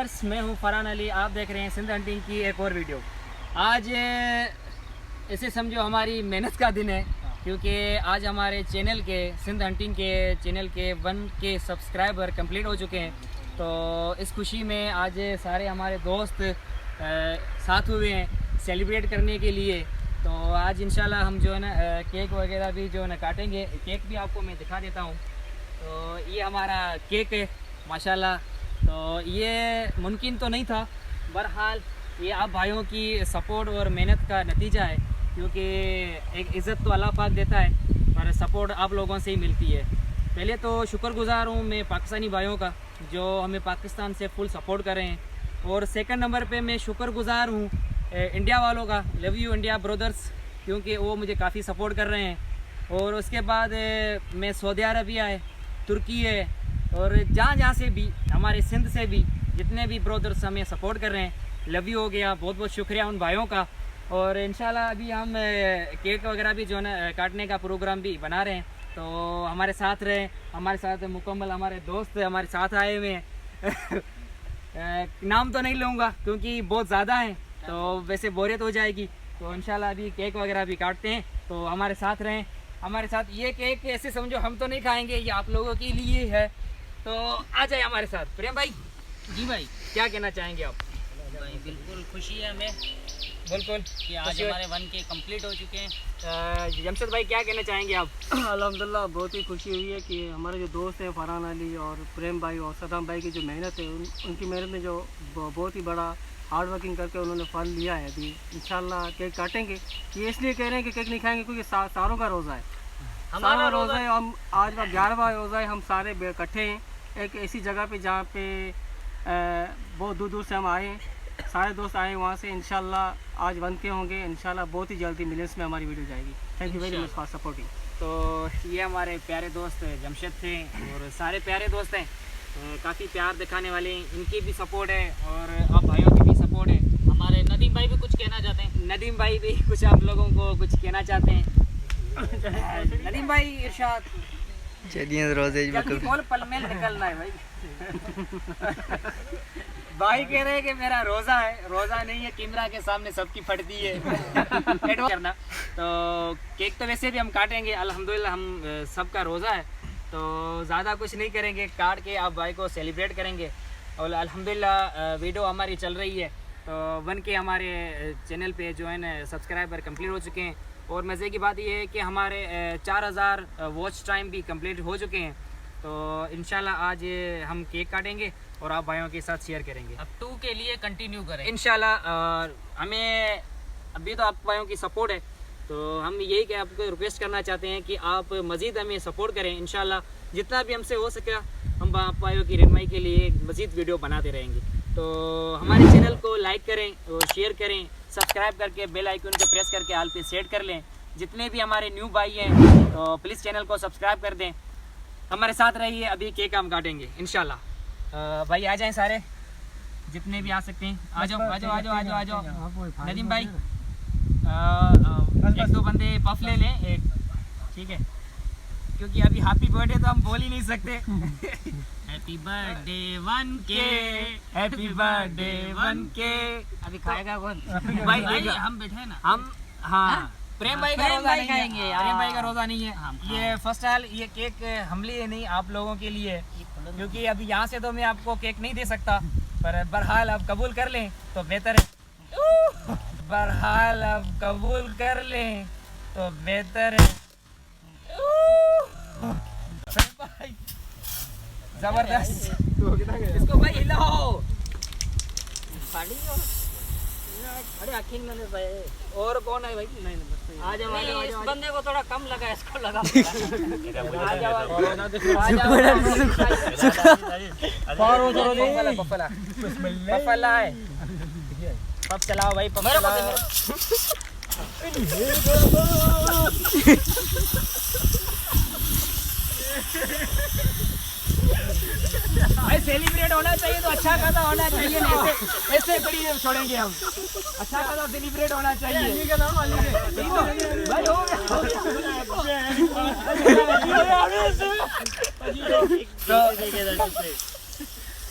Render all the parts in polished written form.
Viewers, मैं हूं फरहान अली। आप देख रहे हैं सिंध हंटिंग की एक और वीडियो। आज ऐसे समझो हमारी मेहनत का दिन है, क्योंकि आज हमारे चैनल के सिंध हंटिंग के चैनल के 1K सब्सक्राइबर कंप्लीट हो चुके हैं। तो इस खुशी में आज सारे हमारे दोस्त साथ हुए हैं सेलिब्रेट करने के लिए। तो आज इंशाल्लाह हम जो है ना केक वगैरह भी जो है ना काटेंगे। केक भी आपको मैं दिखा देता हूँ। तो ये हमारा केक है माशाल्लाह। तो ये मुमकिन तो नहीं था, बहरहाल ये आप भाइयों की सपोर्ट और मेहनत का नतीजा है, क्योंकि एक इज़्ज़त तो अल्लाह पाक देता है, पर सपोर्ट आप लोगों से ही मिलती है। पहले तो शुक्रगुजार हूँ मैं पाकिस्तानी भाइयों का, जो हमें पाकिस्तान से फुल सपोर्ट कर रहे हैं। और सेकंड नंबर पे मैं शुक्रगुजार हूँ इंडिया वालों का। लव यू इंडिया ब्रदर्स, क्योंकि वो मुझे काफ़ी सपोर्ट कर रहे हैं। और उसके बाद मैं सऊदी अरबिया है, तुर्की है, और जहाँ से भी हमारे सिंध से भी जितने भी ब्रदर्स हमें सपोर्ट कर रहे हैं, लव यू हो गया। बहुत बहुत शुक्रिया उन भाइयों का। और इंशाल्लाह अभी हम केक वगैरह भी जो है ना काटने का प्रोग्राम भी बना रहे हैं। तो हमारे साथ रहें, हमारे साथ मुकम्मल हमारे दोस्त हमारे साथ आए हुए हैं। नाम तो नहीं लूँगा क्योंकि बहुत ज़्यादा हैं, तो वैसे बोरियत हो जाएगी। तो इंशाल्लाह अभी केक वगैरह भी काटते हैं, तो हमारे साथ रहें। हमारे साथ ये केक ऐसे समझो हम तो नहीं खाएंगे, ये आप लोगों के लिए है। तो आ जाए हमारे साथ। प्रेम भाई। जी भाई, क्या कहना चाहेंगे आप? भाई बिल्कुल खुशी है हमें बिल्कुल कि आज हमारे 1K कंप्लीट हो चुके हैं। जमशेद भाई क्या कहना चाहेंगे आप? अल्हम्दुलिल्लाह बहुत ही खुशी हुई है कि हमारे जो दोस्त हैं फरहान अली और प्रेम भाई और सदाम भाई की जो मेहनत है, उनकी मेहनत में जो बहुत ही बड़ा हार्ड वर्किंग करके उन्होंने फल लिया है। अभी इंशाल्लाह केक काटेंगे। ये इसलिए कह रहे हैं कि केक नहीं खाएंगे क्योंकि सारों का रोज़ा है, हमारा रोज़ा है। हम आज का 11वां रोज़ा है। हम सारे इकट्ठे हैं एक ऐसी जगह पे जहाँ पे बहुत दूर दूर से हम आए हैं, सारे दोस्त आए वहाँ से। इंशाल्लाह आज 1K होंगे, इंशाल्लाह बहुत ही जल्दी मिलियंस में हमारी वीडियो जाएगी। Thank you very much for supporting. तो ये हमारे प्यारे दोस्त जमशेद थे, और सारे प्यारे दोस्त हैं, काफ़ी प्यार दिखाने वाले हैं। इनकी भी सपोर्ट है और आप भाइयों की भी सपोर्ट है। हमारे नदीम भाई भी कुछ कहना चाहते हैं। नदीम भाई भी कुछ आप लोगों को कुछ कहना चाहते हैं। नदीम भाई इरशाद। चलिए रोजे कॉल पल में निकलना है भाई। भाई कह रहे हैं कि मेरा रोज़ा है, रोज़ा नहीं है, कैमरा के सामने सबकी फटती है। करना तो केक तो वैसे भी हम काटेंगे अल्हम्दुलिल्लाह, हम सबका रोज़ा है, तो ज़्यादा कुछ नहीं करेंगे, काट के आप भाई को सेलिब्रेट करेंगे। और अल्हम्दुलिल्लाह वीडियो हमारी चल रही है, तो 1K हमारे चैनल पे जो है ना सब्सक्राइबर कंप्लीट हो चुके हैं। और मज़े की बात यह है कि हमारे 4000 वॉच टाइम भी कंप्लीट हो चुके हैं। तो इंशाल्लाह आज हम केक काटेंगे और आप भाइयों के साथ शेयर करेंगे। अब 2 के लिए कंटिन्यू करें इंशाल्लाह। हमें अभी तो आप भाइयों की सपोर्ट है, तो हम यही कि आपको रिक्वेस्ट करना चाहते हैं कि आप मज़ीद हमें सपोर्ट करें। इंशाल्लाह जितना भी हमसे हो सके हम आप भाइयों की रहनुमाई के लिए मज़ीद वीडियो बनाते रहेंगे। तो हमारे चैनल को लाइक करें और शेयर करें, सब्सक्राइब करके बेल आइकन को प्रेस करके ऑल पे सेट कर लें। जितने भी हमारे न्यू भाई हैं तो प्लीज़ चैनल को सब्सक्राइब कर दें, हमारे साथ रहिए। अभी केक हम काटेंगे इंशाल्लाह। भाई आ जाएं सारे, जितने भी आ सकते हैं आ जाओ आ जाओ आ जाओ आ जाओ आ जाओ। नदीम भाई 1-2 बंदे पफ ले लें एक, ठीक है, क्योंकि अभी हैप्पी बर्थडे तो हम बोल ही नहीं सकते। Happy birthday 1K, happy birthday 1K। अभी खाएगा कौन? भाई भाई हम बैठे हैं ना, हम हाँ प्रेम भाई का प्रेम रोज़ा भाई नहीं खाएंगे है, यार। प्रेम भाई का रोज़ा नहीं है। हाँ, ये फर्स्ट ऑल ये केक हम लिए नहीं, आप लोगों के लिए, क्योंकि अभी यहाँ से तो मैं आपको केक नहीं दे सकता, पर बहरहाल आप कबूल कर लें तो बेहतर है। बहरहाल आप कबूल कर लें तो बेहतर है। जबरदस्त, इसको भाई हिलाओ। अरे अखिल मैंने भाई और कौन है भाई? नहीं आ जाओ आ जाओ इस बंदे को थोड़ा कम लगा, इसको लगा। आ जाओ। पफला है, पफ चलाओ भाई, पफ चलाओ। भाई सेलिब्रेट होना चाहिए तो अच्छा खासा होना चाहिए, ऐसे ऐसे थोड़ी छोड़ेंगे हम। अच्छा खासा सेलिब्रेट होना चाहिए भाई। हो गया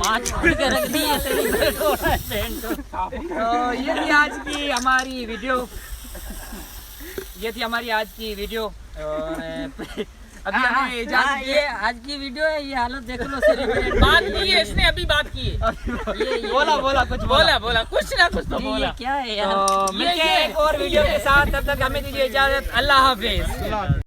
माँ छोड़ के रख दी है तेरी पैंट तो। तो ये थी आज की हमारी वीडियो, ये थी हमारी आज की वीडियो। और अभी हमें इजाजत ये आज की वीडियो है, ये हालत देख लो सेलिब्रेट बात की है इसने, अभी बात की है। बोला कुछ बोला कुछ ना कुछ तो ये बोला। क्या है यार? तो मिलते हैं एक और वीडियो के साथ, तब तक हमें दीजिए इजाजत। अल्लाह हाफिज।